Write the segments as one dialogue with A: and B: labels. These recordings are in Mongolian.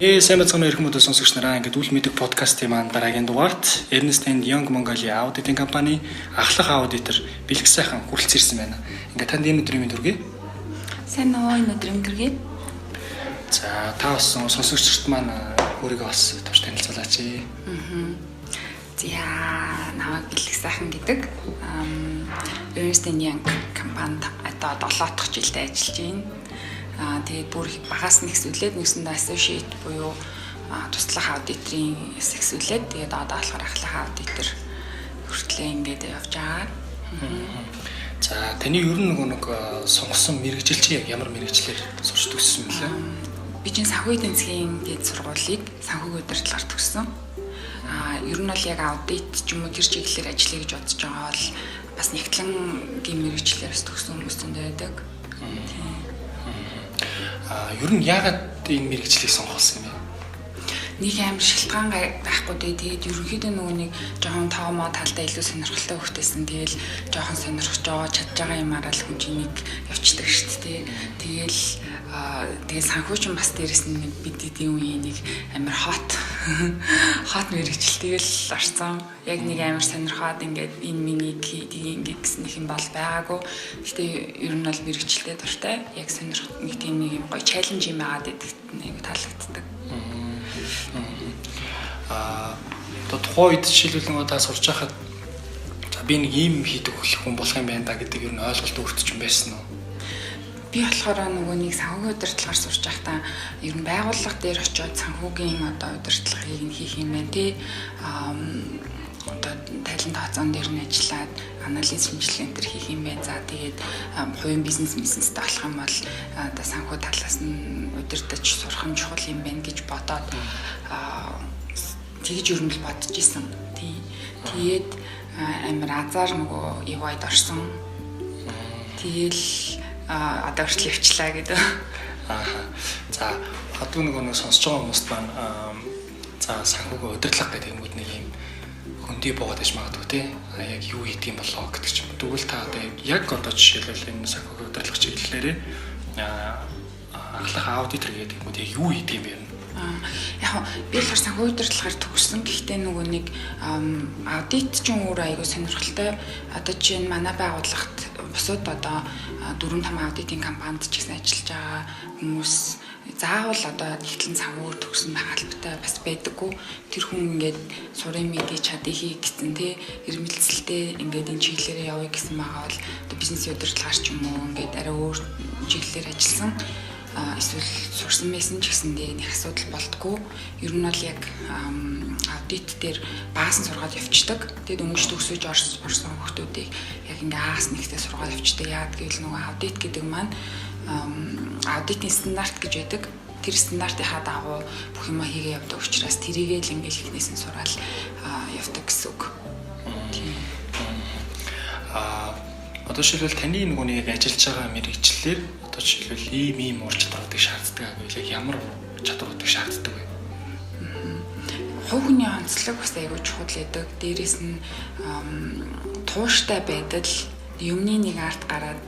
A: Сайн бацхан эрхэм мөдө сонсогч нараа ингээд үл мэдэг подкастын маань дараагийн дугаарт Ernst & Young Mongolia аудитын компани ахлах аудитор Бэлэг сайхан хүрэлцэн ирсэн байна. Ингээд танд энэ өдрийн мэнд хүргэе.
B: Сайн уу энэ өдрийн мэнд хүргэе.
A: За та бас сонсогчдод маань өөрийгөө бас товч танилцуулаач.
B: За намайг Бэлэг сайхан гэдэг. Ernst & Young компанид одоо 7 дахь жилдээ ажиллаж байна. Тэгээд бүр багаас нь ихсүүлээд нэгсэндээ associate буюу туслах аудиторын ихсүүлээд тэгээд одоо болохоор ахлах аудитор хүртлээ ингээд явж байгаа.
A: За таны ер нь нэг сонгосон мэрэгжил чи ямар мэрэгчлэр сурч төгссөн бэ?
B: Би чинь санхүү эдийн засгийн дэд сургуулийг санхүү удирдлагаар төгссөн. Ер нь бол яг аудит ч юм уу тэр чиглэлээр ажиллая гэж бодож байгаа бол бас нэгтлэнгийн мэрэгчлэрээс төгссөн хүмүүс зөндөө байдаг.
A: Ер нь яагаад энэ мэрэгчлийг сонгосон юм бэ?
B: Нэг амар шилтгаан байхгүй дээ. Тэгээд ерөнхийдөө нөгөө нэг жоохон тоомоо талдаа илүү сонирхолтой хөвгтэйсэн. Тэгэл жоохон сонирхож байгаа чадж байгаа юмараа л хүн чинь нэг явцдаг шүү дээ. Тэгэл санхүүч нь бас дээрэс нь бидний үеийн нэг амар хот мэрэгчл тэгэл орсон. Яг нэг амар сонирхоод ингээд энэ миний ингээд гэсэн юм бол байгаагүй. Гэтэ ер нь бол мэрэгчлээ дуртай. Яг сонирхот нэг тийм нэг юм гоё чаленж юм байгаад идэхт нэг таалагддаг.
A: Одоо тухайн үед жишээлбэл та сурч байхад би нэг ийм хийдэг хүн болох юм байна да гэдэг ер нь ойлголт өөртөө ч юм байсан уу?
B: Би болохоор нөгөө нэг санхүүгийн удирдлагаар сурч байхдаа ер нь байгууллага дээр очиод санхүүгийн одоо удирдлагыг нь хийх юм байна тий. Одоо талент тооцоон дээр нь ажиллаад анализ шинжилгээ энэ төр хийх юм байна. За тэгээд хувийн бизнестэй болох юм бол одоо санхүү талаас нь удирдах сурах юм чухал юм байна гэж бодоод тэгж ер нь л бодож исэн. Тэгээд амар азар нөгөө EY-д орсон. Тэгэл одоо хүртэл явчлаа гэдэг.
A: За хадгүй нэг сонсож байгаа хүмүүст маань за санхүүгийн удирдлага гэдэг юмуд нэг юм хөндөй бooгаад иж магадгүй те. Яг юу хийдэг юм болоо гэдэг ч юм. Тэгвэл та одоо яг одоо жишээлбэл энэ санхүүгийн удирдлага чиглэлээрээ ахлах аудитор гэдэг юмуд яг юу хийдэг юм бэ?
B: Яг би болохоор санхүү удирдлагаар төгссөн. Гэхдээ нөгөө нэг аудит ч юм уу айгуу сонирхолтой. Одоо чинь манай байгууллагт бусад одоо 4-5 аудитын компанид ч гэсэн ажиллаж байгаа хүмүүс заавал одоо нэгтлэн санхүүгээр төгсөн байх албатай бас байдаггүй. Тэр хүн ингээд сурын мэдээ чадихыг гэсэн те эрмэлзэлтэй ингээд энэ чиглэлээр явъя гэсэн байгаа бол одоо бизнес удирдлагаар ч юм уу ингээд арай өөр чиглэлээр ажилласан. Эсвэл сурсан байсан ч гэсэндээ нэг асуудал болтгоо. Ер нь бол яг аудит дээр баасан сургаад явцдаг. Тэгээд өнгөж төгсөж орсон хүмүүсийг яг ингээ аас нэгтээ сургаад явцдаг. Яагаад гэвэл нөгөө аудит гэдэг маань аудитын стандарт гэж байдаг. Тэр стандартынхаа дагуу бүх юм хийгээ явдаг учраас тэрийгээ л ингээ ихнээс нь сураал явдаг гэсэн үг.
A: Одоо жишээлбэл таны нөгөө нэг ажиллаж байгаа мэрэгчлэлээр одоо жишээлбэл ийм ур чадваруудыг шаарддаг гэвэл яг ямар чадваруудыг шаарддаг вэ?
B: Хувь хүний онцлог бас аягүй чухал байдаг. Дээрээс нь тууштай байдал, юмны нэг арт гараад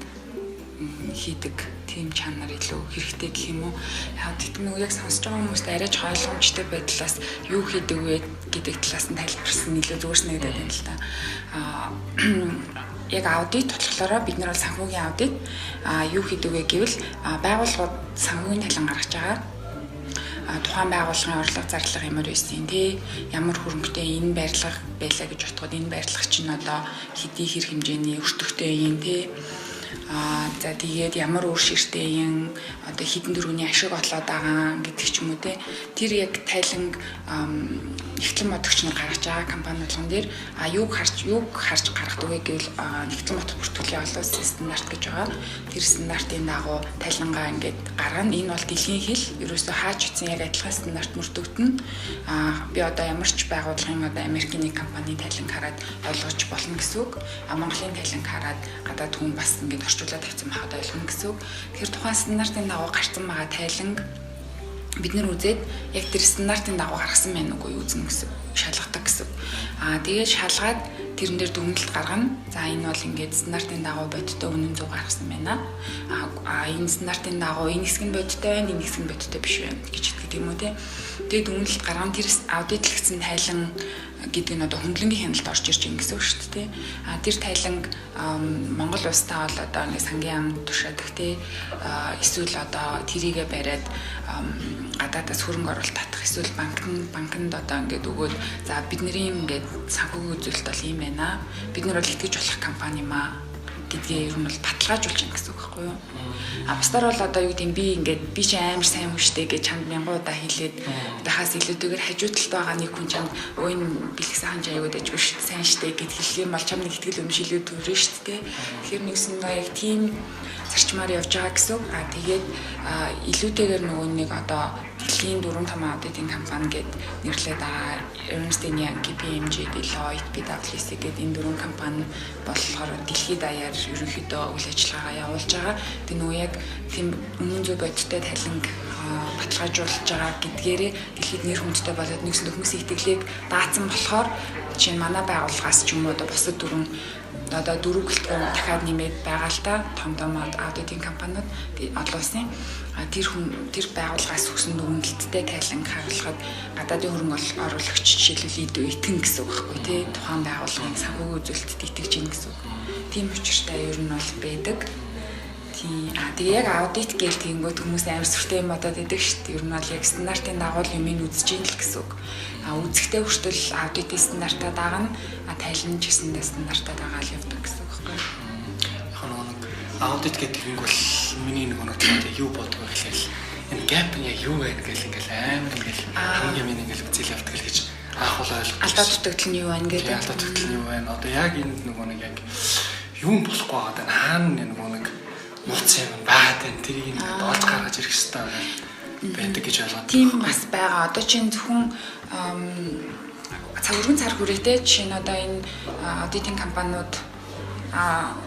B: хийдэг тийм чанар илүү хэрэгтэй гэх юм уу. Яг тэгтээ яг сонсож байгаа хүмүүст арайч ойлгомжтой байдлаас юу хийдэг вэ гэдэг талаас нь тайлбарсан илүү зүгээр санагдаад байна л та. Яг аудит болохоор бид нар бол санхүүгийн аудит юу хийдэг вэ гэвэл байгууллагууд санхүүгийн талан гаргаж байгаа. Тухайн байгууллагын орлого зарлага ямар байсан тий ямар хөрөнгөтэй энэ байрлага байлаа гэж бодоход энэ байрлага чинь одоо хэдий хэрэг хэмжээний өртөгтэй юм тий за тэгээд ямар үр ширтэй юм одоо хідэн дөрөвний ашиг олоод байгаа гэдэг ч юм уу те тэр яг тайлан нэгтлэн бодогч нар гаргаж байгаа компани болгон дээр юуг харж гаргадаг вэ гэвэл нэгтлэн бодох бүртгэлийн олон улсын стандарт гэж байгаа. Тэр стандартын дагуу тайлангаа ингээд гаргана. Энэ бол дэлхийн хэл ерөөсөө хаач утсан яг адилхан стандарт мөрдөгдөн би одоо ямар ч байгууллагын одоо Америкийн нэг компани тайлан хараад ойлгож болно гэсэн үг. Монголын тайлан хараад гадаад хүн бас ингээд орчуулад тавьсан байхад ойлгоно гэсэн үг. Тэгэхээр тухайн стандартын дагуу гарсан байгаа тайланг бид нар үзээд яг тэр стандартын дагуу гаргасан байна уугүй үзнэ гэсэн шалгадаг гэсэн. Тэгээд шалгаад тэрэн дээр дүгнэлт гаргана. За энэ бол ингээд стандартын дагуу бодиттой үнэн зөв гаргасан байна. Энэ стандартын дагуу энэ хэсэг нь бодиттой байна, энэ хэсэг нь бодиттой биш байна гэж хэлдэг юм уу те. Тэгээд дүгнэлт гаргана. Тэр аудитлэгдсэн тайлан гэдэг нь одоо хөндлөнгийн хяналт орж ирж байгаа гэсэн үг шүү дээ. Тэр тайланг Монгол улстай бол одоо ингээд сангийн амд тушаадаг те. Эсвэл одоо тэрийгэ бариад гадаадаас хөрөнгө оруулалт татах, эсвэл банкнд одоо ингээд өгөөд за бидний ингээд санхүүгийн үзүүлэлт бол ийм байна. Бид нар бол итгэж болох компани юм аа гэдгээ ер нь бол баталгаажуулж байна гэсэн үг байхгүй юу? Бусдаар бол одоо юу гэдэг би ингээд би чи амар сайн хүн штэ гэж чамд мянган удаа хэлээд дахаас илүүтэйгээр хажуу талд байгаа нэг хүн чамд өө энэ бэлэг сайхан жаягууд ажгүй штэ сайн штэ гэд хэлэх юм бол чамд нэг итгэл өмшөлөө төрнө штэ. Тэгэхээр нэгсэн нөө яг тийм зарчмаар явж байгаа гэсэн. Тэгээд илүүтэйгээр нөгөө нэг одоо дэлхийн 4-5 аудитын компани гэд нэрлээд байгаа Ernst & Young, KPMG, Deloitte, PwC гэд энэ 4 компани болохоор дэлхийд даяар ерөнхийдөө үйл ажиллагаагаа явуулж байгаа. Тэгээ нөгөө яг тийм үнэн зөв бодиттой тайланг баталгаажуулж байгаа гэдгээрээ дэлхийд нэр хүндтэй болоод нэгсэн хүмүүсийн итгэлийг даацсан болохоор чинь манай байгууллагаас ч юм уу одоо бусад одоо 4 гэлтгүүн дахиад нэмээд байгаа л та том аудитын компаниуд олон улсын тэр байгууллагаас өгсөн дүгнэлттэй тайланг харуулхад гадаадын хөрөнгө оруулагч жишээлбэл итгэн гэсэн үг байхгүй тий тухайн байгууллагын санхүүгийн үзүүлэлтэд итгэж ийн гэсэн үг. Тийм учиртай ер нь бол байдаг. Тэгээ яг аудит гээл тэгэнгүүт хүмүүс амар сүртэй юм бодоод идэг шүү дээ. Ер нь бол яг стандартын дагуу юмыг үзэж ийн л гэсэн үг. Үзэхдээ хүртэл аудитын стандартаа дагна, тайлан ч гэсэндээ стандартаа дагаал явдаг гэсэн үг байхгүй.
A: Яг нэг аудит гэдэг нь бол миний нэг өнөختөө юу боддог вэ гэхэл энэ gap нь яг юу вэ гэл ингээл амар ингээл хамгийн юм ингээл үзэл явдаг л гэж анх бол ойлгосон.
B: Алдаа дутагдал нь юу байна гэдэг.
A: Алдаа дутагдал нь юу байна? Одоо яг энэ нөгөө нэг яг юм болохгүй байгаа даа хаана нөгөө нэг нууц юм байгаад байна. Тэрийг ингээд олж гаргаж ирэх хэрэгтэй байдаг гэж ойлгоод.
B: Тийм бас байгаа. Одоо чинь зөвхөн цагурын цар хүрээтэй жишээ нь одоо энэ аудитын компаниуд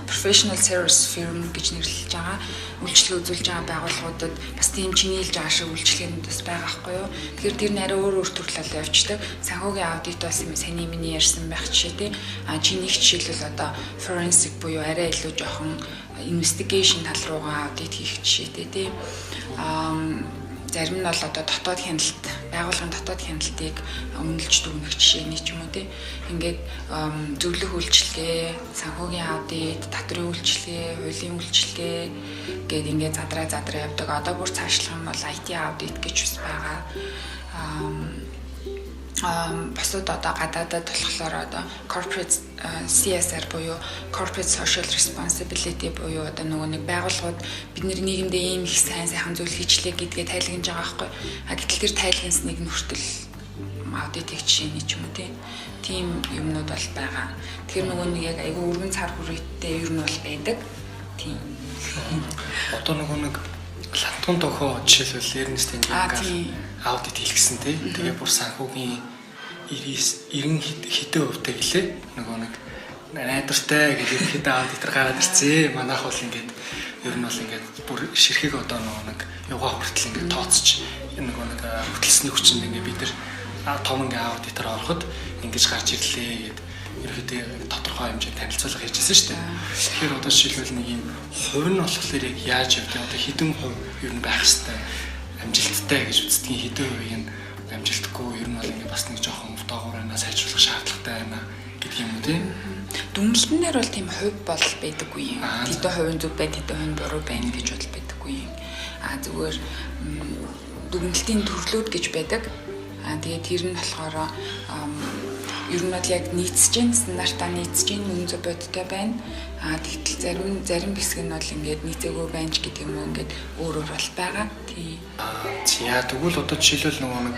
B: professional service firm гэж нэрлэж байгаа үйлчлэг үзүүлж байгаа байгууллагуудад бас тийм чинийлж байгаа шиг үйлчлэгээнүүд бас байгаа байхгүй юу. Тэгэхээр тэр нь арай өөр төрлөөр явждаг. Санхүүгийн аудит бас саний миний ярьсан байх жишээ тий. Чинийх жишээлбэл одоо forensic буюу арай илүү жоохон investigation тал руугаа аудит хийх жишээтэй тий. Зарим нь бол одоо дотоод хяналт, байгууллагын дотоод хяналтыг үнэлж дүгнэх жишээний ч юм уу тий. Ингээд зөвлөх үйлчилгээ, санхүүгийн аудит, татрын үйлчилгээ, хуулийн үйлчилгээ гээд ингээд задраа явдаг. Одоо бүр цаашлах юм бол IT аудит гэж бас байгаа. Босод одоо гадаадад болохоор одоо corporate CSR буюу corporate social responsibility буюу одоо нөгөө нэг байгууллагууд бидний нийгэмдээ ийм их сайхан зүйл хийчлээ гэдгээ тайлгнаж байгаа байхгүй. Гэтэл тэр тайлгнсныг нь хүртэл аудит хийх жишээний ч юм уу тийм юмнууд бол байгаа. Тэгэхээр нөгөө нэг яг айгүй өргөн цар хүрээтэй ер нь бол байдаг. Тийм.
A: Одоо нөгөө нэг лантун тохоо жишээлбэл Ernst & Young аудит хийлгсэн тий. Тэгээ бүр санхүүгийн 90 хэдэн хувьтай гэлээ. Нөгөө нэг найдвартай гэдэг хэдэн аудитор гараад ирцээ. Манайх бол ингээд ер нь бол ингээд бүр ширхэг одоо нэг югаа хүртэл ингээд тооцож нөгөө нэг хөтлсөний хүчинд ингээд бид нар том ингээд аудитор ороход ингэж гарч ирлээ гэдэг ерөөдөө тодорхой хэмжээнд танилцуулга хийжсэн шүү дээ. Тэгэхээр одоо жишээлбэл нэг юм хувь нь болохоор яг яаж явдаг одоо хэдэн хувь ер нь байх хэвээр амжилттай гэж үздгийн хэдэн хувийг нь амжилтгүй ер нь бол ингээд бас нэг жоохон доогуураас сайжруулах шаардлагатай байна гэдэг юм уу тийм.
B: Дүнлэлтнээр бол тийм хувь бол байдаггүй юм. Хэдэн хувийн зөв байд, хэдэн хувийн буруу байна гэж бол байдаггүй юм. Зүгээр дүнлэлтийн төрлүүд гэж байдаг. Тэгээд тэр нь болохоор ер нь бол яг нийцэж гин стандартаа нийцэж гин үнэн зөв бодтой байна. Тэгтэл зарим хэсэг нь бол ингээд нийцээгүй байна ч гэдэг юм уу ингээд өөр бол байгаа. Тийм.
A: Тэгвэл одоо жишээлбэл нөгөө нэг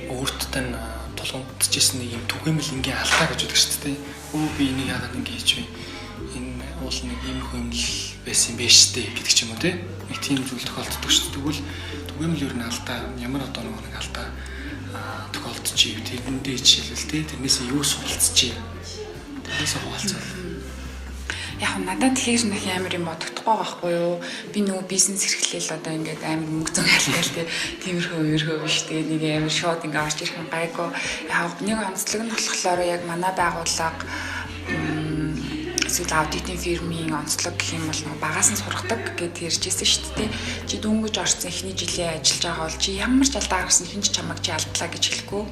A: өөртөө нь тулгамдчихсэн нэг юм түгээмэл ингийн алдаа гэж үздэг шүү дээ. Би энийг яагаад ингэ хийж вэ? Энэ уул нэг юм хөнл байсан юм бэ штэ гэдэг ч юм уу тийм. Нэг тийм зүйл тохиолддог шүү дээ. Тэгвэл түгээмэл ер нь алдаа ямар одоо нэг алдаа тохиолдчих. Тэрэндээ жишээлбэл тийм тэрнээс юу суралцчих. Тэрнээс хуваалцвал.
B: Яг надад тэгэхээр нэг амар юм бодогдохгүй байхгүй юу? Би нөгөө бизнес эрхлээл одоо ингээд амар мөнгө зүүн ялгаал тиймэрхүү биш. Тэгээ нэг амар шууд ингээд орж ирэх юм гайгүй. Яг нэг онцлог нь болохоор яг манай байгууллага эсвэл аудитын фирмийн онцлог гэх юм бол нөгөө багаас нь сургадаг гэдээ ярьжсэн шүү дээ. Чи дөнгөж орсон эхний жилийн ажиллаж байгаа бол чи ямар ч алдаа гаргасан хэн ч чамайг чи алдлаа гэж хэлэхгүй.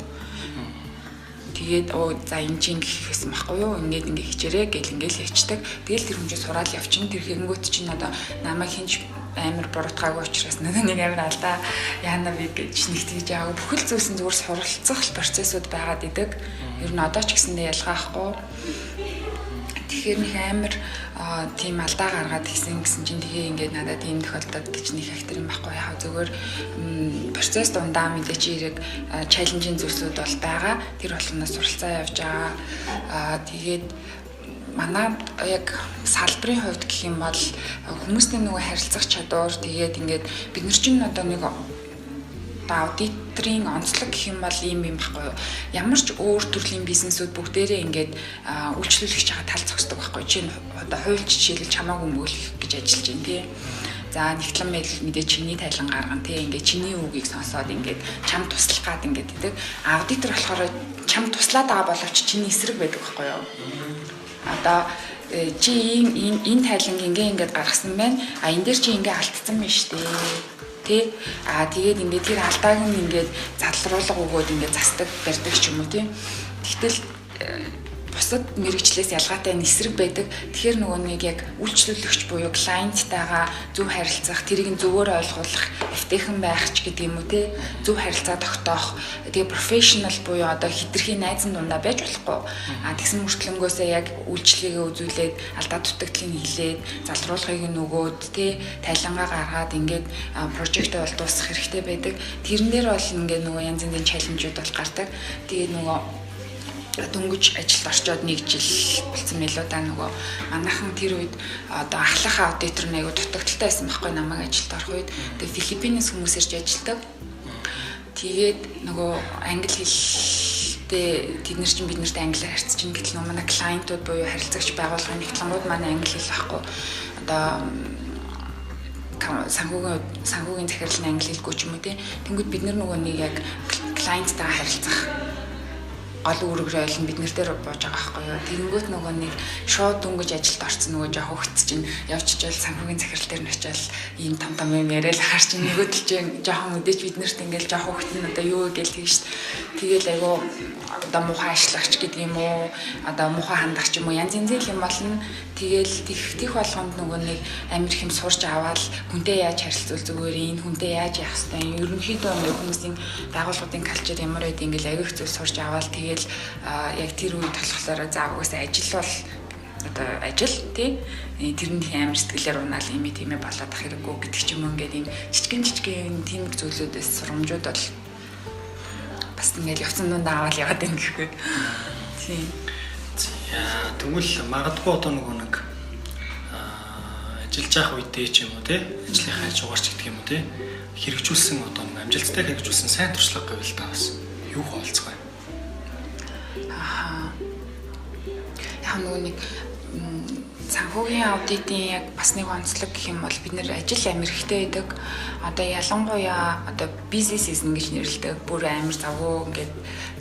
B: Тэгээд за энэ чинь гэхсэн байхгүй юу? Ингээд хичээрээ гэл ингээл хийчдэг. Тэгэл тэр хүн чинь сураад явчихна. Тэр хэнгүүт чинь одоо намайг хинж амар буруутгаагүй учраас нэг амар алдаа яана би гэж нэг тийж яагаад бүхэл зүйлсэн зүгээр суралцах процессууд байгаад идэг. Ер нь одоо ч гэсэндээ ялгаахгүй. Тэгэхээр нэг амар тийм алдаа гаргаад гэсэн чинь тэгээ ингээд надад ийм тохиолдод гэж нэг фактор юм байхгүй яа зүгээр процесс дундаа мэдээч ирэг чаленжийн зүйлсүүд бол байгаа. Тэр болгоноос суралцаа явж байгаа. Тэгээд манай яг салбарын хувьд гэх юм бол хүмүүстэй нөгөө харилцах чадвар тэгээд ингээд бид нар чинь одоо нэг аудиторын онцлог гэх юм бол ийм юм байхгүй юу. Ямар ч өөр төрлийн бизнесүүд бүгдээрээ ингээд үйлчлүүлэгч байгаа тал зогсдог байхгүй. Чинь одоо хуульч жишээлбэл чамааг өмгөөлөх гэж ажиллаж байна тий. За нэгтлэн мэдээ чиний тайлан гаргана тий. Ингээд чиний үгийг сонсоод ингээд чам туслах гад ингээд гэдэг. Аудитор болохоор чам туслаад байгаа боловч чиний эсрэг байдаг байхгүй юу. Одоо чи энэ тайланг ингээд гаргасан байна. Энэ дээр чи ингээд алдсан байна шүү дээ. Тэ тэгээд ингээд тэр алдааг нь ингээд задлруулга өгөөд ингээд застдаг барьдаг ч юм уу тий. Тэгтэл бусад мэрэгчлээс ялгаатай эсрэг байдаг. Тэгэхээр нөгөө нэг яг үйлчлүүлэгч буюу клиенттайгаа зөв харилцах, тэрийг зөвөр ойлгуулах, эвтэйхэн байх ч гэдэг юм уу те. Зөв харилцаа тогтоох. Тэгээ профешнл буюу одоо хитрхийн найзан дундаа байж болохгүй. Тэгсэн мөртлөнгөөсөө яг үйлчлэгээ үзүүлээд, алдаа дутагдaltaыг хэлээд, залруулгыг нөгөөд те тайлангаа гаргаад ингээд прожект бол дуусгах хэрэгтэй байдаг. Тэрэн дээр бол ингээд нөгөө янз бүрийн чаленжууд бол гардаг. Тэгээ нөгөө дөнгөж ажилд орчоод 1 жил болсон мэлүү да нөгөө манайхан тэр үед одоо ахлах аудитор нэг дутагдaltaй байсан байхгүй намайг ажилд орох үед тэгээ Филиппинээс хүмүүс ирж ажилдаг. Тэгээд нөгөө англи хэлтэй тэд нар чинь бид нарт англиар харьцаж чинь гэтэл нөгөө манай клиентууд буюу харилцагч байгууллагын нэгтлэнгууд манай англи хэл байхгүй одоо санхүүгийн захирлын англи хэлгүй ч юм уу тий. Тэнгүүд бид нар нөгөө нэг яг клиенттай харилцах гол үүрэгрээ ойлно бид нэр дээр бууж байгаа байхгүй юу. Тэгэнгүүт нөгөө нэг шууд дөнгөж ажилд орсон нөгөө жоох хөвгт чинь явчихвал санхүүгийн захирал дээр нь очиад ийм том юм яриад харч нөгөөдөл чинь жоохон өдөөч бид нарт ингээл жоох хөвгт нь одоо юу гээл тэгш. Тэгэл айгу одоо муухай ажиллагч гэдэг юм уу одоо муухай хандагч юм уу янз янзын юм болно. Тэгэл тех болгонд нөгөө нэг амир хэм сурж аваад хүнтэй яаж харилцуул зүгээр энэ хүнтэй яаж явах хэвээр ерөнхийдөө нэг хүмүүсийн байгууллагын калчер ямар байд ингээл аяг их зүйл сурж аваад тэгэл яг тэр үед болохоор заавгаас ажил бол одоо ажил тий тэрний амар сэтгэлээр унаал юм тийм болоод ах хэрэггүй гэдэг ч юм ингээд ийм жижигэн тийм зүйлүүдээс сурамжууд бол бас ингээд явцсан дунд аваад яваад байна гэхгүй тий.
A: Тэгвэл магадгүй одоо нэг ажиллаж явах үедээ ч юм уу тий ажлынхаа жугаарч гэдэг юм уу тий хэрэгжүүлсэн одоо амжилттай хэрэгжүүлсэн сайн туршлага гэвэл та бас юу хаалцах вэ? Яг нэг санхүүгийн аудитын яг бас нэг онцлог гэх юм бол бид нэр ажил амир ихтэй байдаг. Одоо ялангуяа одоо бизнес season гэж нэрлэдэг. Бүр амир завгүй ингээд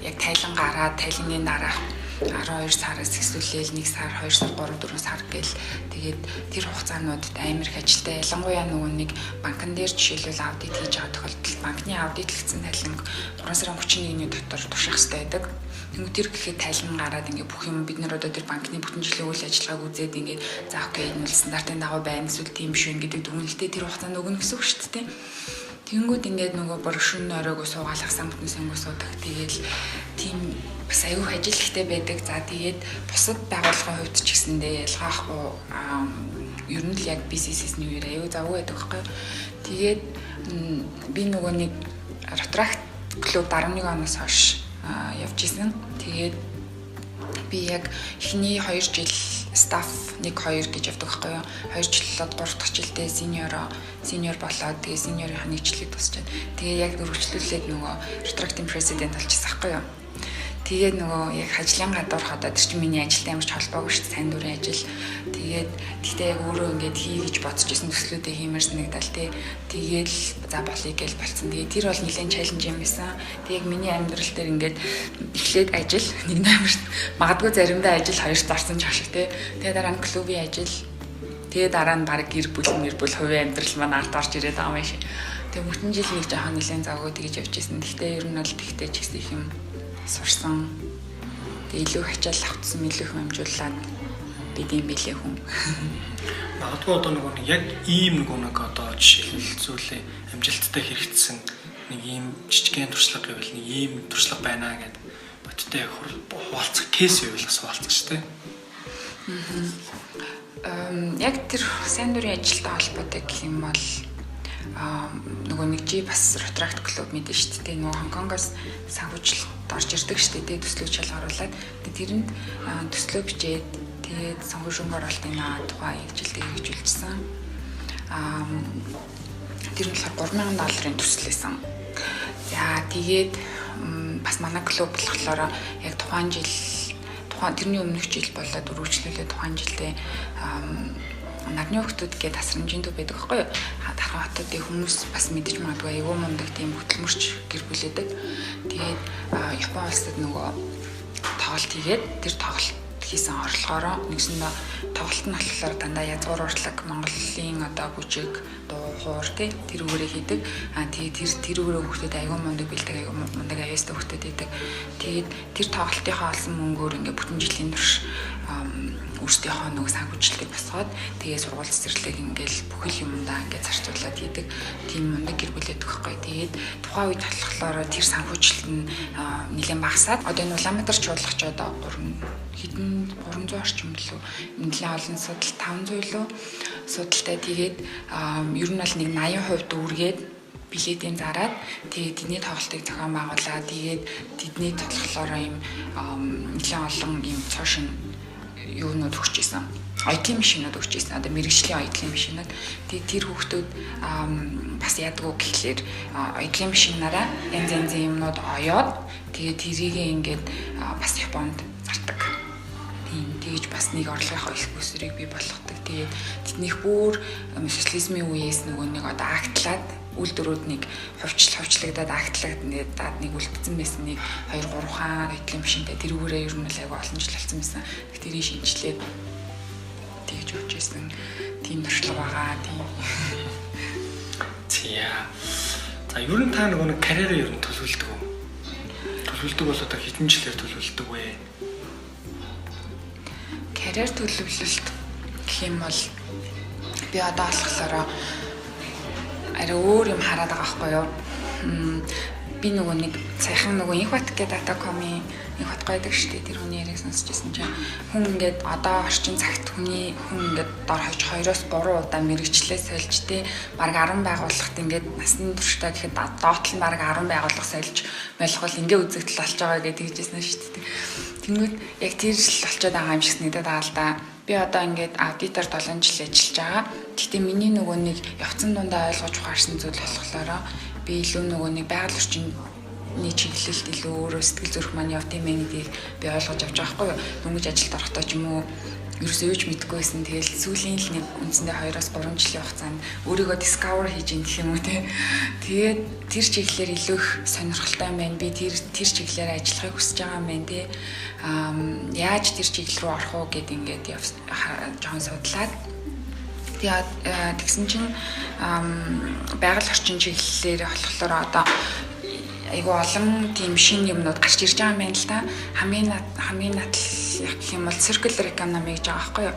A: яг тайлан гараад тайланы дараа 12 сараас эсвэл 1 сар, 2 сар, 3, 4 сар гэл тэгээд тэр хугацаануудад амир их ажилтай. Ялангуяа нөгөө нэг банкн дээр жишээлбэл аудит хийж байгаа тохиолдолд банкны аудитлэгдсэн тайланг 3 сарын 31-ний дотор турших хэрэгтэй байдаг. Тэнгүү тэр гэхэд тайлан гараад ингээ бүх юм бид нар одоо тэр банкны бүтэн жилийн үйл ажиллагааг үзээд ингээ за окей энэ бол стандартын дагуу байна эсвэл тийм биш вэ гэдэг дүгнэлтээ тэр хугацаанд өгнө гэсэн үг шүү дээ. Тэнгүүд ингээд нөгөө боршин оройгоо суугаалах самтны сонгоо суудаг. Тэгээл тийм бас аюух ажил ихтэй байдаг. За тэгээд бусад байгууллагын хувьд ч гэсэндээ ялгаахгүй ер нь л яг бизнесийн үеэр аюу завгүй байдаг байхгүй. Тэгээд би нөгөө нэг Rotaract клуб 11 оноос хойш явж исэн. Тэгээд би яг эхний 2 жил staff 1-2 гэж явдаг байхгүй юу. 2 жил 3 дахь жилдээ senior болоод тэгээ senior-ийн нэгжлийг тусчаад тэгээ яг өргөжлүүлээд нөгөө Rotaract-ийн president болчихсон байхгүй юу. Тэгээд нөгөө яг ажлын гадуур ходоод тэр чинь миний ажилтай ямар ч холбоогүй шүү дээ. Сайн дурын ажил.
B: Тэгээд тэгтээ яг өөрөө ингээд хий гэж бодож исэн төслүүдээ хиймээр санагдал тий. Тэгээд за болъё гэж болцсон. Тэгээд тэр бол нэлээд чаленж юм байсан. Тэг яг миний амьдрал дээр ингээд эхлээд ажил нэг наймарт магадгүй заримдаа ажил хоёр зарсан ч ашиг тий. Тэгээд дараа нь клубын ажил тэгээ дараа нь баг гэр бүл хувийн амьдрал маань ард орж ирээд байгаа юм шиг. Тэгээ бүтэн жил нэг жоохон нэлээд завгүй тэгж явж ирсэн. Гэхдээ ер нь бол тэгтээ ч гэсэн их юм сурсан. Тэгээ илүү хачаал авцсан, илүү их амжуулаад бид юм билээ хүн.
A: Магадгүй одоо нэг яг ийм нэг одоо жишээлбэл зүйлээ амжилттай хэрэгжсэн нэг ийм жижигхэн туршлага гэвэл нэг ийм туршлага байна гэдэг бодтой хуваалцах кейс байвал бас хуваалцах шүү дээ.
B: Яг тэр сайн дурын ажилтай холбоотой гэх юм бол нөгөө нэг бас Rotaract клуб мэдэн шүү дээ. Нөгөө Хонконгоос санхүүжилт орж ирдэг шүү дээ. Төслөө шалгаруулад тэрэнд төслөө бичээд тэгээд санхүүжинг оролтын тухай жилдээ хэрэгжүүлсэн. Тэр нь болохоор $3,000 төслөөсөн. За тэгээд бас манай клуб болохоор яг тухайн тэрний өмнөх жил болоод үргэлжлүүлээ тухайн жилдээ нарны хөлтүүд гээд тасрамжийн төв байдаг байхгүй юу? Тархан хотуудын хүмүүс бас мэдэж магадгүй айгүй мундаг тийм хөтөлмөрч гэр бүлээдэг. Тэгээд Япон улсад нөгөө тоглолт хийгээд тэр тоглолт хийсэн орлогоороо нэгсэндээ тоглолт нь болохоор дандаа язгуур урлаг Монголын одоо бүжиг дуу хуур тэр үүрээ хийдэг. Тэгээд тэр үүрээ хөлтөд айгүй мундаг бэлдэг, айгүй мундаг аяастай хөлтөд идэг. Тэгээд тэр тоглолтынхаа олсон мөнгөөр ингээ бүтэн жилийн турш өөрсдийнхөө нөгөө санхүүжилтийг босгоод тэгээ сургууль цэцэрлэг ингээл бүхэл юмдаа ингээд зарцуулаад хийдэг тийм мундаг гэр бүл байдаг байхгүй. Тэгээд тухайн үед болохоор тэр санхүүжилт нь нэлээд багасаад одоо энэ Улаанбаатар чуулгач одоо 300 орчим лөө нэлээд олон судал 500 лөө судалтай. Тэгээд ер нь бол нэг 80% дүүргээд билетийн зараад тэгээд тэдний тоглолтыг зохион байгуулаад тэгээд тэдний тоглохлоор юм нэлээд олон юм цоошин юунууд өгч ийсэн. IT машинууд өгч ийсэн. Одоо мэрэгжлийн IT машинууд. Тэгээд тэр хүүхдүүд бас яадаг уу гэхлээр IT машинаараа янз янзын юмнууд оёод тэгээд тэрийг ингээд бас Японд зардаг. Тийм тэгж бас нэг орлогынхоо их өсрийг бий болгодог. Тэгээд тэднийх бүр социализмын үеэс нөгөө нэг одоо агтлаад үйлдвэрүүд нэг хувьчлагдаад агтлагдаад нэг үлдсэн байсан нэг 2-3 хаан IT машинтай тэрүүгээрээ ер нь айгүй олон жил болсон байсан. Тэрийг шинжилээд тэгж өгч ирсэн. Тийм туршлага байгаа тийм.
A: За ер нь та нэг карьераа ер нь төлөвлөдөг үү? Төлөвлөдөг бол одоо хэдэн жилээр төлөвлөдөг вэ?
B: Карьер төлөвлөлт гэх юм бол би одоо болохоор арай өөр юм хараад байгаа байхгүй юу? Би нөгөө нэг саяхан нөгөө Инхбат гэдэг Datacom-ийн Инхбат байдаг шүү дээ. Тэр хүний яриг сонсч байсан чинь хүн ингээд одоо орчин цагт хүн ингээд дор хойж 2-3 удаа мэрэгчлээ сольж тий бараг 10 байгууллагт ингээд насны туршдаа гэхэд доотлол бараг 10 байгууллага сольж байлгал ингээ үзэгдэл болж байгаа гэдэг хэлжсэн шүү дээ. Тэнгүүд яг тэр л болчиход байгаа юм шиг нэгдэт байгаа л да. Би одоо ингээд аудитор 7 жил ажиллаж байгаа. Гэхдээ миний нөгөө нэг явцсан дундаа ойлгож ухаарсан зүйл болохоор би илүү нөгөө нэг байгаль орчины чиглэлд илүү өөрөө сэтгэл зүрх маань явт юм гэдгийг би ойлгож авч байгаа байхгүй юу. Дөнгөж ажилд орохдоо ч юм уу ерөөсөө юу ч мэдэхгүй байсан. Тэгэл сүүлийн л нэг үндсэндээ 2-3 жилийн хугацаанд өөрийгөө discover хийж ин гэх юм уу те. Тэгээд тэр чиглэлээр илүү их сонирхолтой юм байна. Би тэр чиглэлээр ажиллахыг хүсэж байгаа юм байна те. Яаж тэр чиглэл рүү орох уу гэд ингээд жоохон судлаад тэгээд тэгсэн чинь байгаль орчин чиглэлээр болохоор одоо айгүй олон тийм шинэ юмнууд гарч ирж байгаа юм байна л да. Хамгийн наадл яг гэх юм бол circular economy гэж байгаа байхгүй юу?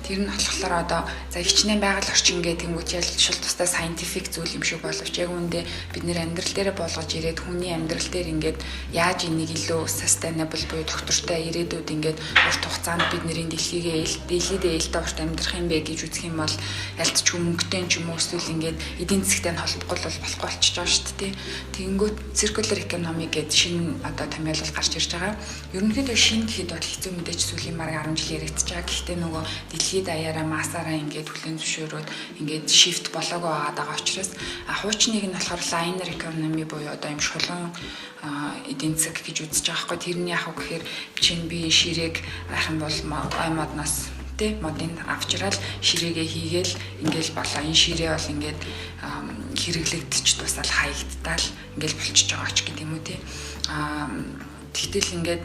B: Тэр нь болохоор одоо за хичнээн байгаль орчин гэдэг юм уу шил тустай scientific зүйл юм шиг боловч яг үүндээ бид нэр амьдрал дээрээ болгож ирээд хүний амьдрал дээр ингээд яаж энийг илүү sustainable буюу доктортой ирээдүйд ингээд урт хугацаанд бид нэрийн дэлхийдээ ээлтэй урт амьдрах юм бэ гэж үзэх юм бол ялцчгүй мөнгөтэй ч юм уу эсвэл ингээд эдийн засгтай нь холбохгүй болохгүй болчихж байгаа шүү дээ. Тэгэнгүүт circular economy гэдэг шинэ одоо томьёолол гарч ирж байгаа. Ерөнхийдөө шинэ гэхэд бол хэцүү мэдээж сүүлийн марга 10 жил яригдчихэж байгаа. Гэхдээ нөгөө дэлхийд даяараа масаараа ингээд хүлэн зөвшөөрөөд ингээд shift болоогүй байгаа учраас хуучныг нь болохоор linear economy буюу одоо юм шулуун эдийн засаг гэж үзэж байгаа хгүй тэрний яг гэхээр чинь би ширээг байх юм бол аймаднаас тий модын авчраад ширээгээ хийгээл ингээл болоо. Энэ ширээ бол ингээд хэрэглэгдэж тусаал хаягдтаал ингээл болчихж байгаа ч гэдэг юм уу тий. Тэгтэл ингээд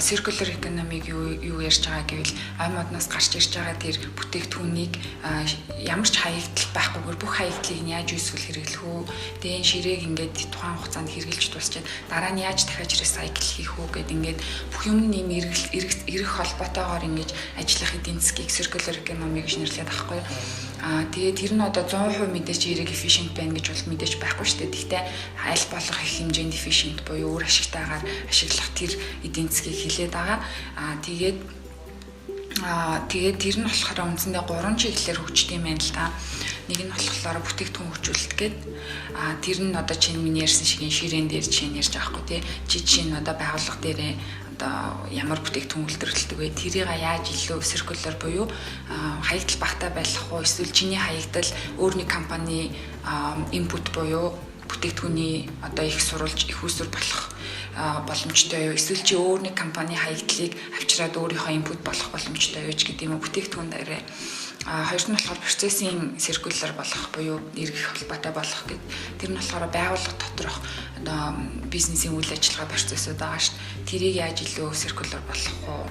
B: circular economy юу ярьж байгаа гэвэл ой модноос гарч ирж байгаа тэр бүтээгдэхүүнийг ямар ч хаягдал байхгүйгээр бүх хаягдлыг нь яаж үүсгэл хэрэглэх үү? Тэгээ энэ ширээг ингээд тухайн хугацаанд хэрэгжилж дуусчаад дараа нь яаж дахиад recycle хийх үү гэд ингээд бүх юм нэм эрэх холбоотойгоор ингэж ажиллах эдийн засгийг circular economy гэж нэрлэдэг байхгүй юу? Тэгээд тэр нь одоо 100% мэдээж хэрэг efficient байна гэж бол мэдээж байхгүй шүү дээ. Гэхдээ аль болох их хэмжээнд efficient буюу өөр ашигтайгаар ашиглах тэр эдийн засгийг хилээд байгаа. Тэгээд тэр нь болохоор үндсэндээ 3 чиглэлээр хөгждөг юм байна л та. Нэг нь болохоор бүтээгдэхүүн хөгжүүлэлт гээд тэр нь одоо чинь миний ярьсан шиг ширээн дээр чинь ярьж байгаа хгүй тий. Чинь одоо байгууллага дээрээ одоо ямар бүтээгдэхүүн үйлдвэрлэдэг вэ? Тэрийг яаж илүү circular буюу хаягдал багтаа байлгах уу? Эсвэл чиний хаягдал өөр нэг компани input буюу бүтээгдэхүүний одоо их сурулж их усүр болох боломжтой юу? Эсвэл чи өөр нэг компани хаягдлыг авчираад өөрийнхөө input болох боломжтой юу ч гэдэг юм уу? Бүтээгдэхүүн дээрээ хоёр нь болохоор процессын circular болох буюу эргэх холбоотой болох гэдэг. Тэр нь болохоор байгууллага доторх одоо бизнесийн үйл ажиллагаа процессууд байгаа шүү дээ. Тэрийг яаж илүү circular болгох вэ?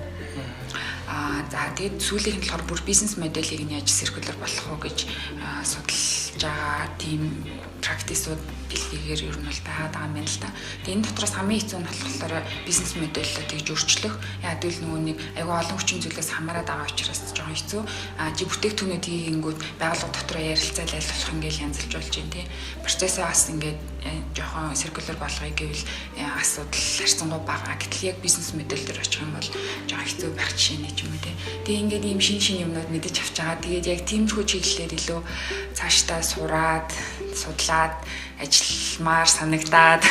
B: За тэгээд сүүлийн нь болохоор бүр бизнес модельийг нь яаж circular болгох вэ гэж судалж байгаа тийм практисууд дэлхийгээр ер нь бол байгаа юм байна л да. Тэгээд энэ дотроос хамгийн хэцүү нь болохоор бизнес модельлоо тэгж өөрчлөх. Яг л нөгөө нэг айгүй олон хүчин зүйлээс хамаарат байгаа учраас жоохон хэцүү. Жи бүтээгдэхүүнүүдийг ингүүд байгууллага дотор ярилцаад аль болох ингээл янзалж болж байна тий. Процессоо бас ингээд жоохон circular болгоё гэвэл асуудал харьцангуй бага. Гэтэл яг бизнес модель дээр очих юм бол жоохон хэцүү байх жишээ нэг юм тий. Тэгээд ингээд ийм шин юмнууд мэдэж авч байгаа. Тэгээд яг тиймэрхүү чиглэлээр илүү цаашдаа сураад судлаад ажилламаар санагдаад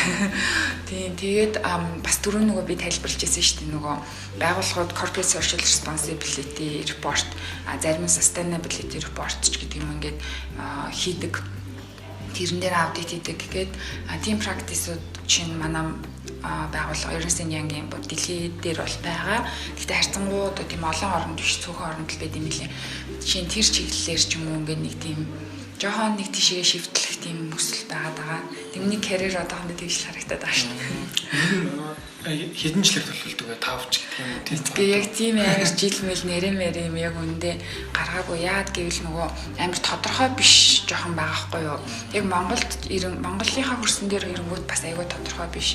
B: тийм тэгээд бас түрүү нөгөө би тайлбарлаж байсан шүү дээ нөгөө байгууллагууд corporate social responsibility report зарим sustainability report ч гэдэг юм ингээд хийдэг тэрэн дээр аудит хийдэг гэгээд тийм практисууд чинь манай байгууллага Ernst & Young-ийн дэлхий дээр бол байгаа. Гэхдээ харьцангуй одоо тийм олон оронд биш цөөхөн оронд л байд юм лээ. Жишээ нь тэр чиглэлээр ч юм уу ингээд нэг тийм жоохон нэг тийшээ шивтлэх тийм хүсэл байгаа. Тэмний карьер одоохондоо тэгж харагдаад байгаа шүү дээ.
A: Хэдэн жилээр төлөвлөдөг вэ? 5 ч гэх юм уу тийм.
B: Тэгээ яг тийм амар жил мэл нэрэмэр юм яг үндэ гаргаагүй яад гэвэл нөгөө амар тодорхой биш жоохон байгаа хгүй юу. Яг Монголынхаа хөрсөн дээр ирэнгүүт бас айгүй тодорхой биш.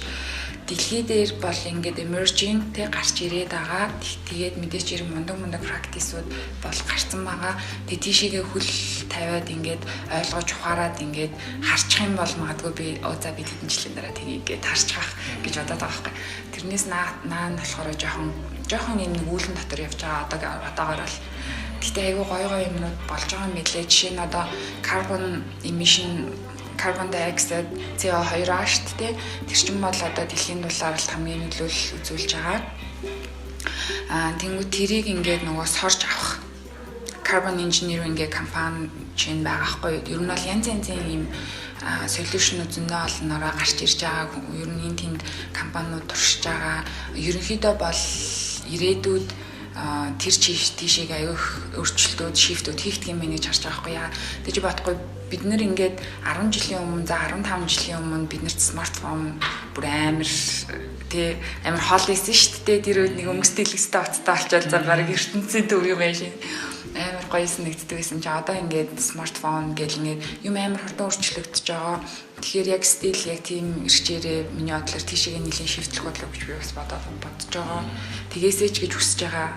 B: Дэлхий дээр бол ингээд emerging тэг гарч ирээд байгаа. Тэгээд мэдээж хэрэг мундаг практисууд бол гарсан байгаа. Тэгээд тийшээгээ хөл тавиад ингээд ойлгож ухаарад ингээд харчих юм бол магадгүй би за би хэдэн жилийн дараа тгийгээд харчих гэж бодоод байгаа байхгүй. Тэрнээс наа нь болохоор жоохон юм үүлэн дотор явж байгаа одоогоор бол гэхдээ айгүй гоё юмнууд болж байгаа юм билээ. Жишээ нь одоо carbon dioxide CO2 аашт тий тэр чинь бол одоо дэлхийн дулаар л хамгийн нөлөөлөл үзүүлж байгаа. Тэнгүү тэрийг ингээд нөгөө сорж авах carbon engineering компани чинь байгаа хгүй. Ер нь бол янз янзын юм солиушнууд зөндөө олнороо гарч ирж байгаа. Ер нь энэ тэнд компаниуд туршиж байгаа. Ерөнхийдөө бол ирээдүйд тэр тийшээ аяөх өөрчлөлтүүд, шифтүүд хийх юм гэж харж байгаа хгүй яа. Тэгж бодохгүй бид нэр ингээд 10 жилийн өмнө 15 жилийн өмнө биднэрт смартфон бүр амар хол ийсэн шүү дээ. Тэр үед нэг өнгөстэй хэлэстэй оцтой болчихвол за бараг ертөнцийн төв юм байшин. Амар гоёсэн нэгддэг байсан чи одоо ингээд смартфон гэл ингээд юм амар хурдан өөрчлөгдөж байгаа. Тэгэхээр яг стил яг тийм ирчээрээ миний бодлоор тийшээ нэлийн шифтлэх бодлоо гэж би бас бодож байгаа. Тэгээсээ ч гэж хүсэж байгаа.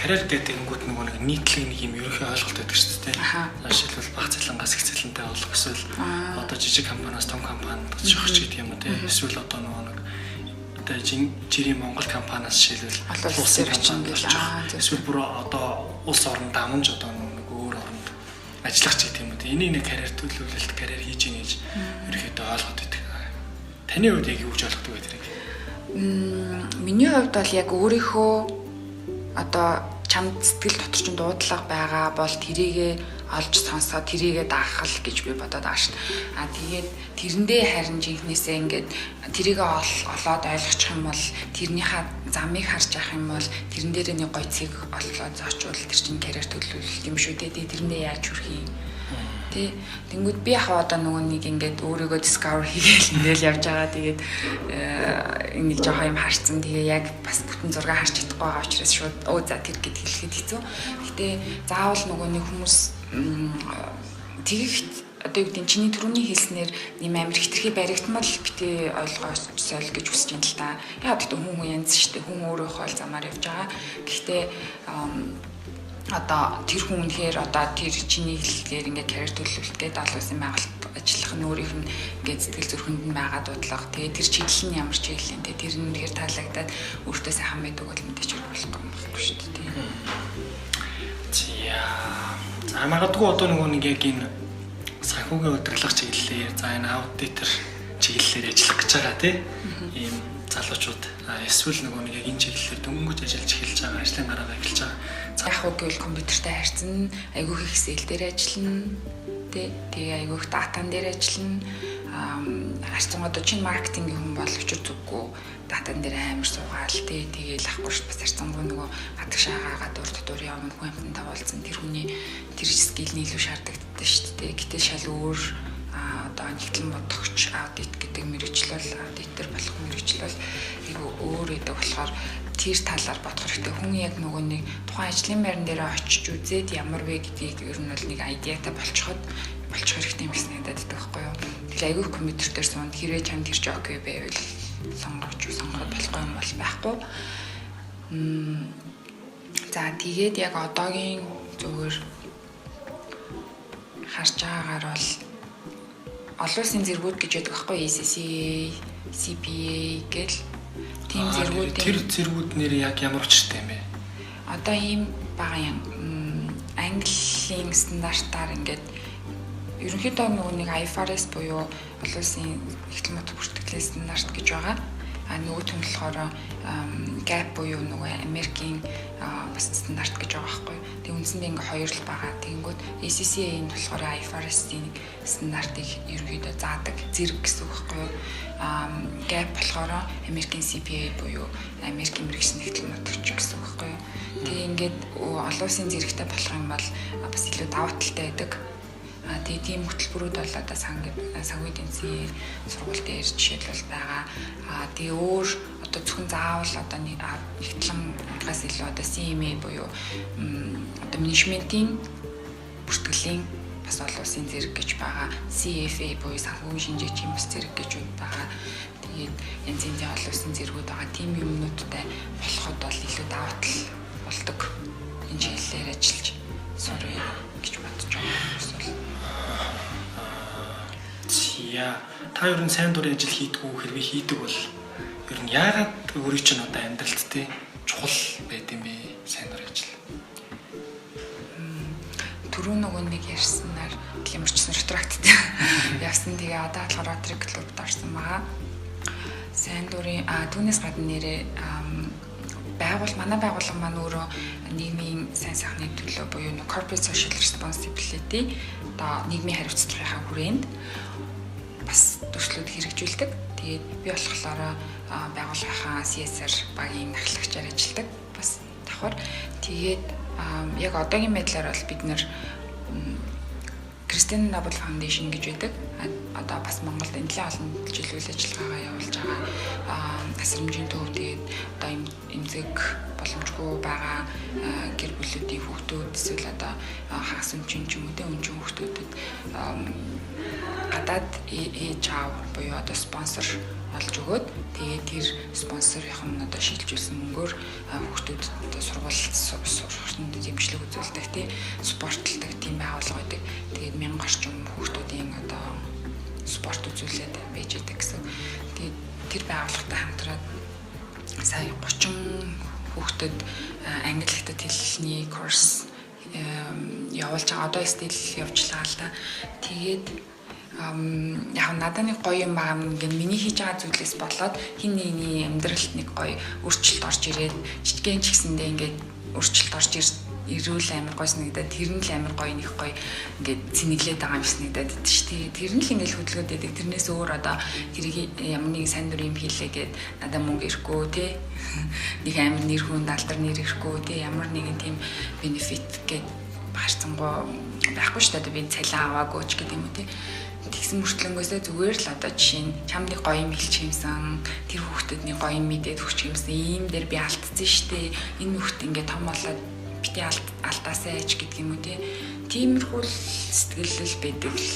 A: Карьер дээр тэгэнгүүт нэг нийтлэг нэг юм ерөнхий ойлголт байдаг шүү дээ. Жишээлбэл баг цалингаас их цалинтай болох эсвэл одоо жижиг компаниас том компанид очих ч гэдэг юм уу тийм. Эсвэл одоо нэг одоо жирийн Монгол компаниас жишээлбэл улсын компанид очих. Эсвэл бүр одоо улс орнд дамж одоо нэг өөр оронд ажиллах ч гэдэг юм уу. Энийг нэг карьер төлөвлөлт карьер хийж ийн гэж ерөнхийдөө ойлгоод байдаг. Таны хувьд яг юу гэж ойлгодог вэ тэрийг?
B: Миний хувьд бол яг өөрийнхөө одоо чамд сэтгэл дотор чинь дуудлага байгаа бол тэрийгэ олж сонсоод тэрийгээ даах л гэж би бодоод байгаа шин. Тэгээд тэрэндээ харин жинхнээсээ ингээд тэрийгээ олоод ойлгочих юм бол тэрнийхээ замыг харж явах юм бол тэрэн дээр нэг гоё цэг олоод зоочвол тэр чинь карьер төлөвлөлт юм шүү дээ. Тэрэндээ яаж хүрэх юм. Тэнгүүд би яг одоо нөгөө нэг ингээд өөрийгөө discover хийгээл ингээл явж байгаа. Тэгээд нэг жоохон юм харцсан. Тэгээ яг бас бүтэн зураг харж чадахгүй байгаа учраас шууд за тэр гэд хэлэхэд хэцүү. Гэтэ заавал нөгөө нэг хүмүүс тэгэхт одоо юу гэдэг чиний түрүүний хэлснээр нэм амир хитрхи баригдмал битээ ойлгоосол гэж хүсэж байна л та. Яг гэдэг хүн янз шүү дээ. Хүн өөрөө хол замаар явж байгаа. Гэхдээ одоо тэр хүн үнэхээр одоо тэр чиний хэллэгээр ингээд карьер төлөвлөлт гэдэг олон улсын байгууллагад ажиллах нь өөрийнх нь ингээд сэтгэл зүрхэнд нь байгаа дуудлага. Тэгээд тэр чиглэл нь ямар чиглэл нэ тэр нь үнэхээр таалагдаад өөртөө сайхан байдаг бол мэдээж болохгүй юм байна шүү дээ.
A: За магадгүй одоо нөгөө нэг яг энэ санхүүгийн удирдлага чиглэлээр за энэ аудитор чиглэлээр ажиллах гэж байгаа тийм ийм залуучууд эсвэл нөгөө нэг яг энэ чиглэлээр дөнгөж ажиллаж эхэлж байгаа ажлын гараа эхэлж байгаа.
B: Яг уу гэвэл компьютертэй харьцсан, айгүйх Excel дээр ажиллана, тэгээ айгүйх датан дээр ажиллана. Харьцан одоо чинь маркетингийн хүн бол учир зүггүй датан дээр амар суугаал тэгээл ахгүй ш бас харьцангуй нөгөө гадагшаагаа дур явна хүн амтан тавуулсан тэр хүний тэр скилний илүү шаардлагатай шүү дээ. Гэтэл шал өөр одоо нэгтлэн бодогч аудит гэдэг мэргэжил бол аудитор болох мэргэжил бол айгүй өөр гэдэг болохоор тэр талаар бодох хэрэгтэй. Хүн яг нөгөө нэг тухайн ажлын байран дээр очиж үзээд ямар вэ гэдгийг ер нь бол нэг айдиатай болчих хэрэгтэй юм шиг надад байдаг байхгүй юу. Тэгэл айгүй компьютер дээр суун хэрвээ чамд тэр жок байвал сонгож болохгүй юм бол байхгүй. За тэгээд яг одоогийн зүгээр харж байгаагаар бол олон улсын зэргүүд гэж байдаг байхгүй SSA, CPA гэл тийм зэргүүд.
A: Тэр зэргүүд нэр яг ямар учиртай юм бэ?
B: Одоо ийм бага юм Английн стандартаар ингээд ерөнхийдөө нэг IFRS буюу олон улсын эхлэл мод бүртгэлийн стандарт гэж байгаа. Нөгөөх нь болохоор GAAP буюу нөгөө Америкийн бас стандарт гэж байгаа байхгүй. Тэгээ үндсэндээ ингээ хоёр л байгаа. Тэгэнгүүт SCCA-ийн болохоор IFRS-ийн стандартыг ерөнхийдөө заадаг зэрэг гэсэн үг байхгүй. GAAP болохоор Америкийн CPA буюу Америкийн мэргэжлийн эхлэл модч гэсэн үг байхгүй. Тэгээ ингээд олон улсын зэрэгтэй болох юм бол бас илүү даваа талтай байдаг. Тэгээ тийм хөтөлбөрүүд бол одоо санхүү эдийн засгийн сургууль дээр жишээлбэл байгаа. Тэгээ өөр одоо зөвхөн заавал одоо нэгтлэнгаас илүү одоо CMA буюу одоо менежментийн бүртгэлийн бас олон улсын зэрэг гэж байгаа. CFA буюу санхүүгийн шинжээчийн бас зэрэг гэж байгаа. Тэгээд янз янзын олон улсын зэргүүд байгаа. Тийм юмнуудтай болоход бол илүү даваа тал болдог. Энэ чиглэлээр ажиллаж сурах гэж бодож байгаа.
A: Та ер нь сайн дурын ажил хийдгүү хэрвээ хийдэг бол ер нь яагаад өөрийн чинь одоо амьдралд те чухал байд юм бэ сайн дурын ажил?
B: Түрүү нөгөө нэг ярьснаар ямарчсан ретракттэй явсан. Тэгээ одоо болохоор Rotary Club-д орсон байгаа. Сайн дурын түүнээс гадна нэрээ манай байгууллага маань өөрөө нийгмийн сайн сайхны төлөө буюу corporate social responsibility одоо нийгмийн хариуцлагынхаа хүрээнд бас төслүүд хэрэгжүүлдэг. Тэгээд би болохоор байгууллагынхаа CSR багийн ахлагчаар ажилладаг. Бас давхар. Тэгээд яг одоогийн байдлаар бол бид нэр Christian Noble Foundation гэж байдаг. Одоо бас Монголд нэлээд олон жил үйл ажиллагаагаа явуулж байгаа. Асрамжийн төв тэгээд одоо эмзэг боломжгүй байгаа гэр бүлүүдийн хүүхдүүд эсвэл одоо хагас өмчин ч юм уу өнжин хүүхдүүдэд гадаад ээж аав буюу одоо спонсор олж өгөөд тэгээд тэр спонсорын одоо шилжүүлсэн мөнгөөр хүүхдүүдэд одоо сургуульд дэмжлэг үзүүлдэг тий спортлдог тийм байгууллага байдаг. Тэгээд 1000 орчим хүүхдүүдийн одоо спорт үзүүлээд байж байгаа гэсэн. Тэгээд тэр байгууллагатай хамтраад сая 30 хүүхдэд англи хятад хэлний курс явуулж байгаа. Одоо стил явж байгаа л да. Тэгээд яг надад нэг гоё юм байгаа юм. Ингээд миний хийж байгаа зүйлээс болоод хин нэгний амьдралд нэг гоё өөрчлөлт орж ирээд жижигэн ч гэсэндээ ингээд өөрчлөлт орж ирүүл амар гой санагдаад тэр нь л амар гоё нэг гоё ингээд цэнэглээд байгаа юм санагдаад байдаг шүү дээ. Тэр нь л ингээд хөдөлгөөд байдаг. Тэрнээс өөр одоо тэрийг ямар нэг сайн дур юм хийлээ гэд надад мөнгө ирэхгүй тий. Нэг амар нэр хүнд алдар нэр ирэхгүй тий. Ямар нэгэн тийм бенефит гэд багцсангоо байхгүй шүү дээ. Би цалин аваагүй ч гэдэг юм уу тий. Тэгсэн мөртлөнгөөсөө зүгээр л одоо жишээ нь чамдыг гоё юм хэлчих юмсан тэр хүүхдүүдний гоё юм мэдээд өгч юмсан ийм дээр би алдсан штэ энэ хүүхд ингээд том болоод бити алдаасаа ич гэдэг юм уу тиймэрхүү сэтгэлэл байдаг л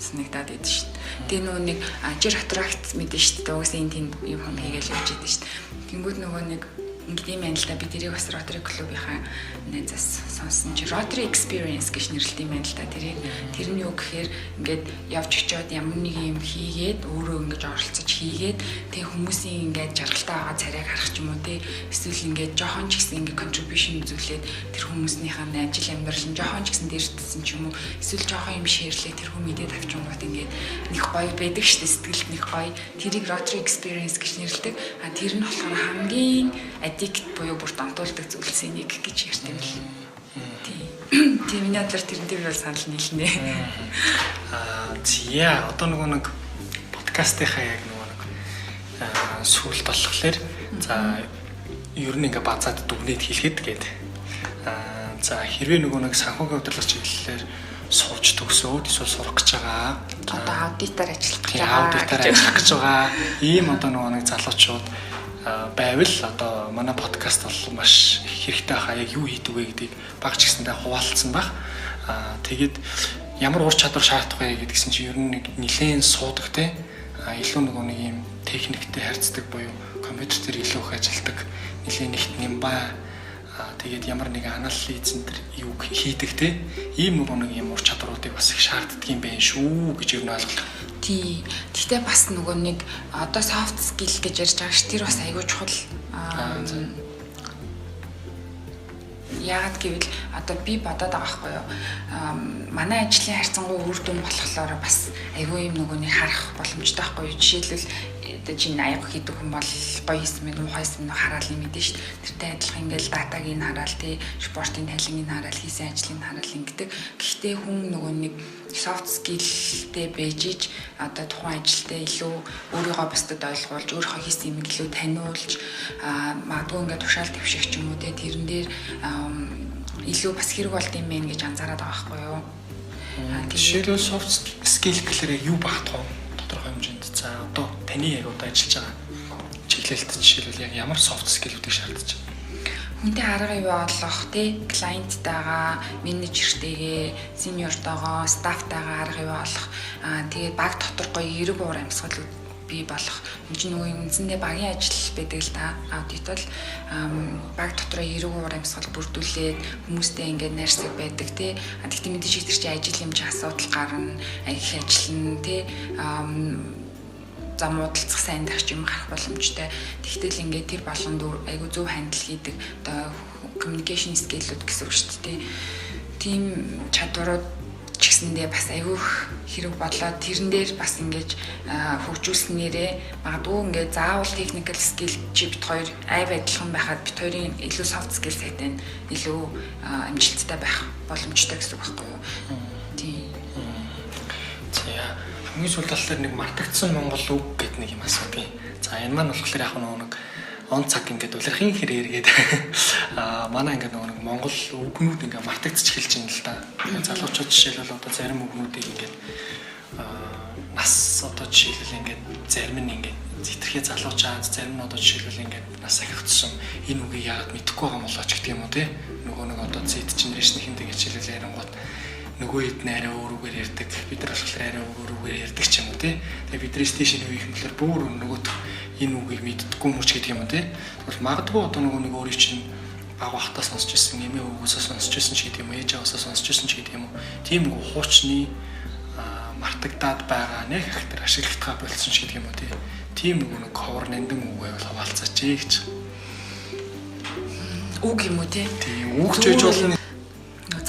B: санагдаад байдаг штэ тэгээ нөгөө нэг жир аттракт мэдэн штэ угсаа энэ тийм юм хийгээл явж идэв штэ тэнгууд нөгөө нэг ингээд юм байна л да би тэрийг бас Rotary клубийнхаа найзаас сонсон чи Rotary Experience гэж нэрлэдэг юм байна л да тэр нь юу гэхээр ингээд явж очиод ямар нэг юм хийгээд өөрөө ингээд оролцож хийгээд тэг хүмүүсийн ингээд жаргалтай байгаа царайг харах ч юм уу те эсвэл ингээд жоохон ч гэсэн ингээд contribution үзүүлээд тэр хүмүүсийнхаа ажил амьдрал нь жоохон ч гэсэн дээрдсэн ч юм уу эсвэл жоохон юм шеэрлээ тэр хүмүүс мэдээд авчингууд ингээд нэг гоё байдаг шүү дээ сэтгэлд нэг гоё тэрийг Rotary Experience гэж нэрлэдэг тэр нь болохоор хамгийн аддикт буюу бүр донтуулдаг зүйлсийн нэг гэж ярьт юм л. Тийм миний адар тэрэн дээр бол санал нийлнэ.
A: Зя одоо нөгөө нэг подкастынхаа яг нөгөө нэг сүүлд болохоор за ер нь ингээ базаад дүгнээд хэлэхэд гээд за хэрвээ нөгөө нэг санхүүгийн удирдлагч чиглэлээр сууж төгсөөд эсвэл сурах гэж байгаа
B: одоо аудитор ажиллах гэж
A: байгаа аудитор ажиллах гэж байгаа ийм одоо нөгөө нэг залуучууд байвал одоо манай подкаст бол маш хэрэгтэй хаа яг юу хийдэг вэ гэдгийг баг ч гэсэндээ хуваалцсан баг. Тэгээд ямар ур чадвар шаардах вэ гэдгсэн чинь ер нь нэлээд суудаг те. Илүү нөгөө нэг юм техниктэй харьцдаг буюу компьютер дээр илүү их ажилдаг нэлээд нэгт нямбаа. Тэгээд ямар нэг анализэн дээр юу хийдэг те. Ийм нөгөө нэг юм ур чадваруудыг бас их шаарддаг юм байна шүү гэж ер нь ойлголоо.
B: Тий. Гэхдээ бас нөгөө нэг одоо soft skill гэж ярьж байгаа ш тэр бас айгүй чухал. Яагаад гэвэл одоо би бодоод байгаа байхгүй юу. Манай ажлын харьцангуй үр дүн болохоор бас айгүй юм нөгөө нэг харах боломжтой байхгүй юу. Жишээлбэл одоо чинь аяг хийдэг хүн бол гоё юм уу муухай юм уу хараал юм мэдэн ш. Тэртэй адилхан ингээл датаг ин хараал тий спортын талын ин хараал хийсэн ажлын хараал ингэдэг. Гэхдээ хүн нөгөө нэг soft skillтэй бэжиж одоо тухайн ажилдаа илүү өөрийгөө бусдад ойлгуулж өөрийнхөө хийсэн юмыг илүү таниулж магадгүй ингээд тушаал твших ч юм уу те тэрэн дээр илүү бас хэрэг болд юм байна гэж анзаараад байгаа байхгүй юу.
A: Жишээлбэл soft skill гэхээр юу багтах вэ? Тодорхой хэмжээнд за одоо таны яг одоо ажиллаж байгаа чиглэлд жишээлбэл яг ямар soft skill-үүдийг шаардаж байна?
B: Хүнтэй арга юу олох тий клиенттайгаа менежертэйгээ сеньортойгоо стафтайгаа арга юу олох тэгээд баг дотор гоё эрэг уур амьсгал бий болох энэ чинь нөгөө үндсэндээ багийн ажил байдаг л та аудит бол баг дотроо эрэг уур амьсгал бүрдүүлээд хүмүүстэй ингээд найрсаг байдаг тий гэхдээ мэдээж тэр чинь ажил юм чи асуудал гарна их ажиллана тий зам муудалцах сайн дах юм гарах боломжтой. Тэгтэл ингээд тэр болгонд айгу зөв хандл хийдэг одоо communication skill-үүд гэсэн үг шүү дээ. Тийм чадварууд ч гэсэндээ бас айгу хэрэг бодлоо тэрэн дээр бас ингээд хөгжүүлснээрээ магадгүй ингээд заавал technical skill чи бит хоёр айв адилхан байхад бит хоёрын илүү soft skill сайтай илүү амжилттай байх боломжтой гэсэн үг байхгүй юу? Тийм.
A: За хамгийн сүүлд болохоор нэг мартагдсан монгол үг гэдэг нэг юм асуудаг. За энэ маань болохоор яг нэг он цаг ингээд улирхын хэрэг эргээд манай ингээд нэг монгол үгнүүд ингээд мартагдчих эхэлж байна л да. Залуучууд жишээлбэл одоо зарим үгнүүдийг ингээд нас одоо жишээлбэл ингээд зарим нь ингээд зэтрхээ залуучаад зарим нь одоо жишээлбэл ингээд нас ахигдсан энэ үгийг яагаад мэдэхгүй байгаа юм болооч гэдэг юм уу те. Нөгөө нэг одоо Z generation хиндэг хичээлэл ярингууд нөгөө хэд нэрээ өөрөөр ярьдаг бид нар болохоор арай өөрөөр ярьдаг ч юм уу тий. Тэгээ бидний стейшн үеийнх нь болохоор бүр нөгөө энэ үгийг мэддэггүй мөрч гэдэг юм уу тий. Тэгвэл магадгүй одоо нөгөө нэг өөрийн чинь баг бахтаа сонсч ирсэн, эмээ өвгөөсөө сонсч ирсэн ч гэдэг юм уу, ээж аваасаа сонсч ирсэн ч гэдэг юм уу. Тийм нэг хуучны мартагдаад байгаа нэг характер ашиглалтгаа болсон ч гэдэг юм уу тий. Тийм нөгөө нэг ховор нандин үг байвал хаваалцаач гэж.
B: Үг юм уу тий.
A: Тийм үг ч гэж болно.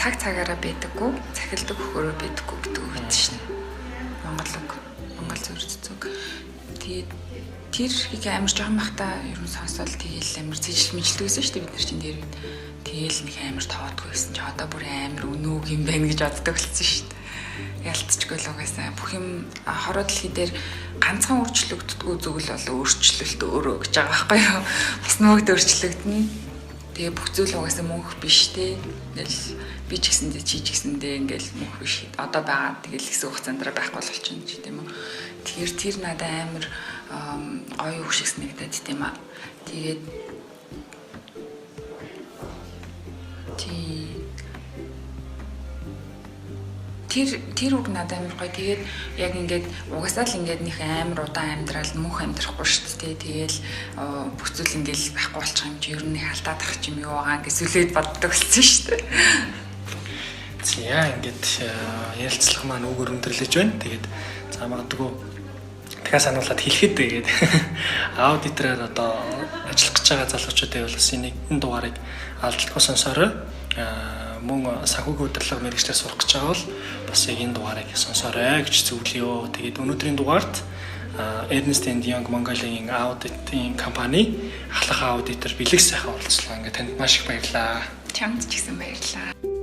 B: Цаг цагаараа байдаггүй, цахилдаг хөрөө байдаггүй гэдэг үг байдаг шин. Монгол үг, монгол зөвлөцөг. Тэгээд тэр их амар жоохон бахта ер нь сонсоод тэгээл амар цэжил мэжилдэгсэн шүү дээ бид нар чинь дээр. Тэгээл нэг амар тоодгүй байсан чи одоо бүр амар өнөөг юм байна гэж боддог болсон шүү дээ. Ялцчихгүй л угаасаа бүх юм хороо дэлхий дээр ганцхан өөрчлөгддөггүй зүйл бол өөрчлөлт өөрөө гэж байгаа байхгүй юу? Бас нөгөөд өөрчлөгдөнө. Тэгээ бүх зүйл угаасаа мөнх биш те. Ингээл би ч гэсэндээ чи ч гэсэндээ ингээл мөнх биш. Одоо байгаа тэгэл хэсэг хугацаанд байхгүй болчихно ч тийм үү. Тэгэхээр тэр надад амар гоё үг шиг санагдаад тийм аа. Тэгээд тэр үг надад амар гоё. Тэгээд яг ингээд угаасаа л ингээд нэг амар удаан амьдрал мөнх амьдрахгүй шүү дээ. Тэгээл бүх зүйл ингээд байхгүй болчих юм чи ер нь халтаад ах юм юу байгаа ингээд сүлээд боддог болсон шүү дээ.
A: За ингээд ярилцлага маань үг өрөмдөрлөж байна. Тэгээд за магадгүй дахиад сануулад хэлэхэд тэгээд аудитороор одоо ажиллах гэж байгаа залуучуудын бол бас энэ дугаарыг алдалгүй сонсорой. Мөн санхүүгийн удирдлага мэргэжлээр сурах гэж байгаа бол бас яг энэ дугаарыг сонсорой гэж зөвлөё. Тэгээд өнөөдрийн дугаарт Ernst & Young Mongolia-ийн аудитын компани ахлах аудитор Бэлэг сайхан уулзлаа. Ингээд танд маш их баярлалаа.
B: Чамд ч гэсэн баярлалаа.